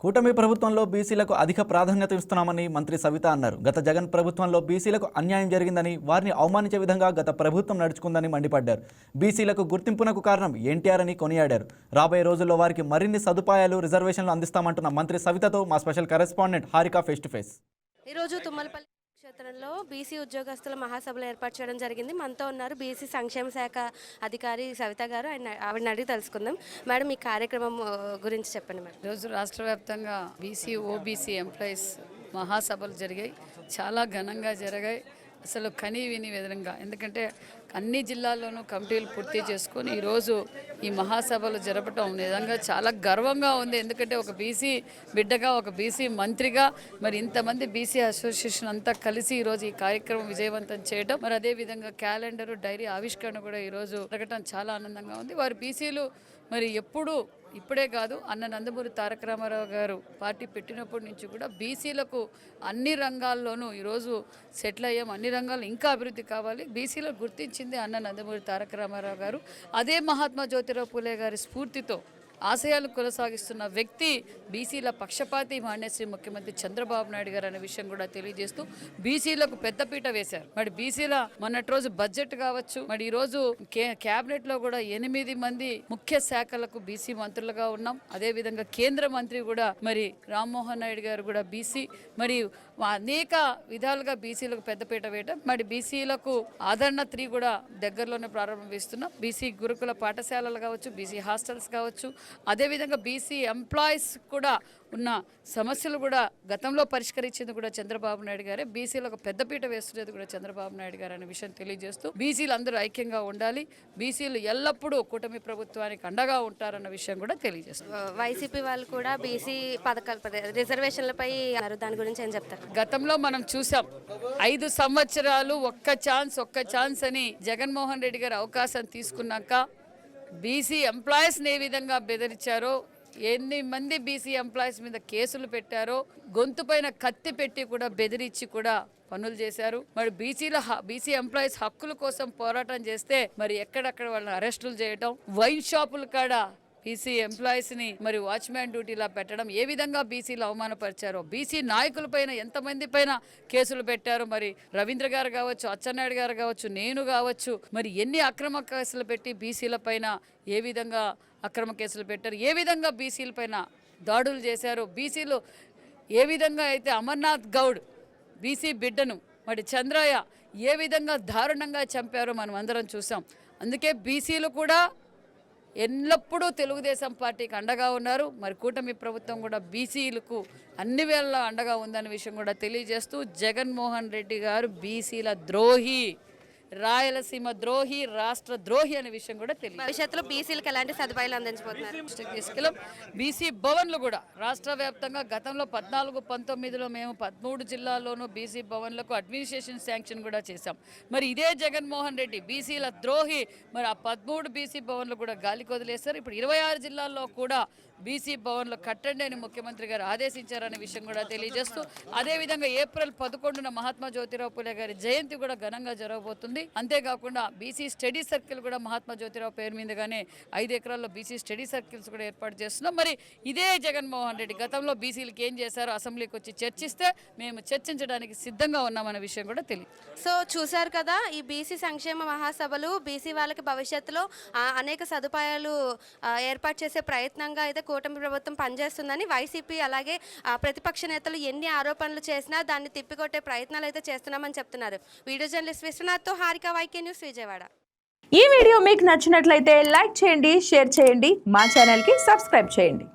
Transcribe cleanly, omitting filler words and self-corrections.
కూటమి ప్రభుత్వంలో బీసీలకు అధిక ప్రాధాన్యత ఇస్తున్నామని మంత్రి సవిత అన్నారు. గత జగన్ ప్రభుత్వంలో బీసీలకు అన్యాయం జరిగిందని, వారిని అవమానించే విధంగా గత ప్రభుత్వం నడుచుకుందని మండిపడ్డారు. బీసీలకు గుర్తింపునకు కారణం ఎన్టీఆర్ అని కొనియాడారు. రాబోయే రోజుల్లో వారికి మరిన్ని సదుపాయాలు, రిజర్వేషన్లు అందిస్తామంటున్న మంత్రి సవితతో మా special correspondent Harika face to face. ఈరోజు తుమ్మలపల్లి క్షేత్రంలో బీసీ ఉద్యోగస్తుల మహాసభలు ఏర్పాటు చేయడం జరిగింది. మనతో ఉన్నారు బీసీ సంక్షేమ శాఖ అధికారి సవిత గారు. ఆవిడని అడిగి తెలుసుకుందాం. మేడం, ఈ కార్యక్రమం గురించి చెప్పండి మేడం. ఈరోజు రాష్ట్ర వ్యాప్తంగా బీసీ ఓబీసీ ఎంప్లాయీస్ మహాసభలు జరిగాయి. చాలా ఘనంగా జరిగాయి. అసలు కనీ విని విధంగా, ఎందుకంటే అన్ని జిల్లాల్లోనూ కమిటీలు పూర్తి చేసుకొని ఈరోజు ఈ మహాసభలు జరపడం నిజంగా చాలా గర్వంగా ఉంది. ఎందుకంటే ఒక బీసీ బిడ్డగా, ఒక బీసీ మంత్రిగా మరి ఇంతమంది బీసీ అసోసియేషన్ అంతా కలిసి ఈరోజు ఈ కార్యక్రమం విజయవంతం చేయడం, మరి అదేవిధంగా క్యాలెండరు, డైరీ ఆవిష్కరణ కూడా ఈరోజు జరగడం చాలా ఆనందంగా ఉంది. వారి బీసీలు మరి ఇప్పుడే కాదు, అన్న నందమూరి తారక రామారావు గారు పార్టీ పెట్టినప్పటి నుంచి కూడా బీసీలకు అన్ని రంగాల్లోనూ ఈరోజు సెటిల్ అయ్యాం. అన్ని రంగాల్లో ఇంకా అభివృద్ధి కావాలి. బీసీలకు గుర్తించింది అన్న నందమూరి తారక రామారావు గారు. అదే మహాత్మా జ్యోతిరావు పూలే గారి స్ఫూర్తితో ఆశయాలు కొనసాగిస్తున్న వ్యక్తి బీసీల పక్షపాతి మాన్యశ్రీ ముఖ్యమంత్రి చంద్రబాబు నాయుడు గారు అనే విషయం కూడా తెలియజేస్తూ బీసీలకు పెద్దపీట వేశారు. మరి బీసీల మొన్నటి రోజు బడ్జెట్ కావచ్చు, మరి ఈరోజు క్యాబినెట్ లో కూడా 8 మంది ముఖ్య శాఖలకు బీసీ మంత్రులుగా ఉన్నాం. అదేవిధంగా కేంద్ర మంత్రి కూడా మరి రామ్మోహన్ నాయుడు గారు కూడా బీసీ, మరి అనేక విధాలుగా బీసీలకు పెద్దపీట వేయడం, మరి బీసీలకు ఆదరణ 3 కూడా దగ్గరలోనే ప్రారంభిస్తున్నాం. బీసీ గురుకుల పాఠశాలలు కావచ్చు, బీసీ హాస్టల్స్ కావచ్చు, అదేవిధంగా బీసీ ఎంప్లాయీస్ కూడా ఉన్న సమస్యలు కూడా గతంలో పరిష్కరించింది కూడా చంద్రబాబు నాయుడు గారే. బీసీలకు పెద్దపీట వేస్తున్నది కూడా చంద్రబాబు నాయుడు గారు అనే విషయం తెలియజేస్తూ బీసీలు అందరూ ఐక్యంగా ఉండాలి, బీసీలు ఎల్లప్పుడూ కూటమి ప్రభుత్వానికి అండగా ఉంటారన్న విషయం కూడా తెలియజేస్తారు. వైసీపీ వాళ్ళు కూడా బీసీ పథకాలు, రిజర్వేషన్లపై దాని గురించి ఏం చెప్తారు? గతంలో మనం చూసాం, 5 సంవత్సరాలు ఒక్క ఛాన్స్ అని జగన్మోహన్ రెడ్డి గారు అవకాశం తీసుకున్నాక బీసీ ఎంప్లాయీస్ని ఏ విధంగా బెదిరించారో, ఎన్ని మంది బీసీ ఎంప్లాయీస్ మీద కేసులు పెట్టారో, గొంతు పైన కత్తి పెట్టి కూడా బెదిరించి కూడా పనులు చేశారు. మరి బీసీ ఎంప్లాయీస్ హక్కుల కోసం పోరాటం చేస్తే మరి ఎక్కడక్కడ వాళ్ళని అరెస్టులు చేయటం, వైన్ షాపుల కాడ బీసీ ఎంప్లాయీస్ని మరి వాచ్మ్యాన్ డ్యూటీలా పెట్టడం, ఏ విధంగా బీసీలు అవమానపరిచారో, బీసీ నాయకుల పైన ఎంతమంది పైన కేసులు పెట్టారు. మరి రవీంద్ర గారు కావచ్చు, అచ్చెన్నాయుడు గారు కావచ్చు, నేను కావచ్చు, మరి ఎన్ని అక్రమ కేసులు పెట్టి బీసీల పైన ఏ విధంగా అక్రమ కేసులు పెట్టారు, ఏ విధంగా బీసీల పైన దాడులు చేశారు, బీసీలు ఏ విధంగా అయితే అమర్నాథ్ గౌడ్ బీసీ బిడ్డను మరి చంద్రయ్య ఏ విధంగా దారుణంగా చంపారో మనం అందరం చూసాం. అందుకే బీసీలు కూడా ఎల్లప్పుడూ తెలుగుదేశం పార్టీకి అండగా ఉన్నారు. మరి కూటమి ప్రభుత్వం కూడా బీసీలకు అన్ని వేళలా అండగా ఉందనే విషయం కూడా తెలియజేస్తూ జగన్మోహన్ రెడ్డి గారు బీసీల ద్రోహి, రాయలసీమ ద్రోహి, రాష్ట్ర ద్రోహి అనే విషయం కూడా తెలియదు. భవిష్యత్తులో బీసీలకు ఎలాంటి సదుపాయాలు అందించబోతున్నారు? బీసీ భవన్లు కూడా రాష్ట్ర వ్యాప్తంగా గతంలో 14-19లో మేము 13 జిల్లాల్లోనూ బీసీ భవన్లకు అడ్మినిస్ట్రేషన్ శాంక్షన్ కూడా చేశాం. మరి ఇదే జగన్మోహన్ రెడ్డి బీసీల ద్రోహి మరి ఆ 13 బీసీ భవన్లు కూడా గాలికి వదిలేశారు. ఇప్పుడు 26 జిల్లాల్లో కూడా బీసీ భవన్లు కట్టండి అని ముఖ్యమంత్రి గారు ఆదేశించారనే విషయం కూడా తెలియజేస్తూ, అదేవిధంగా ఏప్రిల్ 11న మహాత్మా జ్యోతిరావు పూలే గారి జయంతి కూడా ఘనంగా జరగబోతుంది. అంతేకాకుండా బీసీ స్టడీ సర్కిల్ కూడా మహాత్మా జ్యోతిరావు పేరు మీదగానే 5 ఎకరాల్లో బీసీ స్టడీ సర్కిల్స్ కూడా ఏర్పాటు చేస్తున్నాం. మరి ఇదే జగన్మోహన్ రెడ్డి గతంలో బీసీలకు ఏం చేశారో అసెంబ్లీకి వచ్చి చర్చిస్తే మేము చర్చించడానికి సిద్ధంగా ఉన్నామనే విషయం కూడా తెలియదు. సో చూశారు కదా, ఈ బీసీ సంక్షేమ మహాసభలు బీసీ వాళ్ళకి భవిష్యత్తులో అనేక సదుపాయాలు ఏర్పాటు చేసే ప్రయత్నంగా అయితే కూటమి ప్రభుత్వం పనిచేస్తుందని వైసీపీ అలాగే ప్రతిపక్ష నేతలు ఎన్ని ఆరోపణలు చేసినా దాన్ని తిప్పికొట్టే ప్రయత్నాలు అయితే చేస్తున్నామని చెప్తున్నారు. వీడియో జర్నలిస్ట్ విశ్వనాథ్తో హారిక, వైకే న్యూస్, విజయవాడ. ఈ వీడియో మీకు నచ్చినట్లయితే లైక్ చేయండి, షేర్ చేయండి, మా ఛానల్కి సబ్స్క్రైబ్ చేయండి.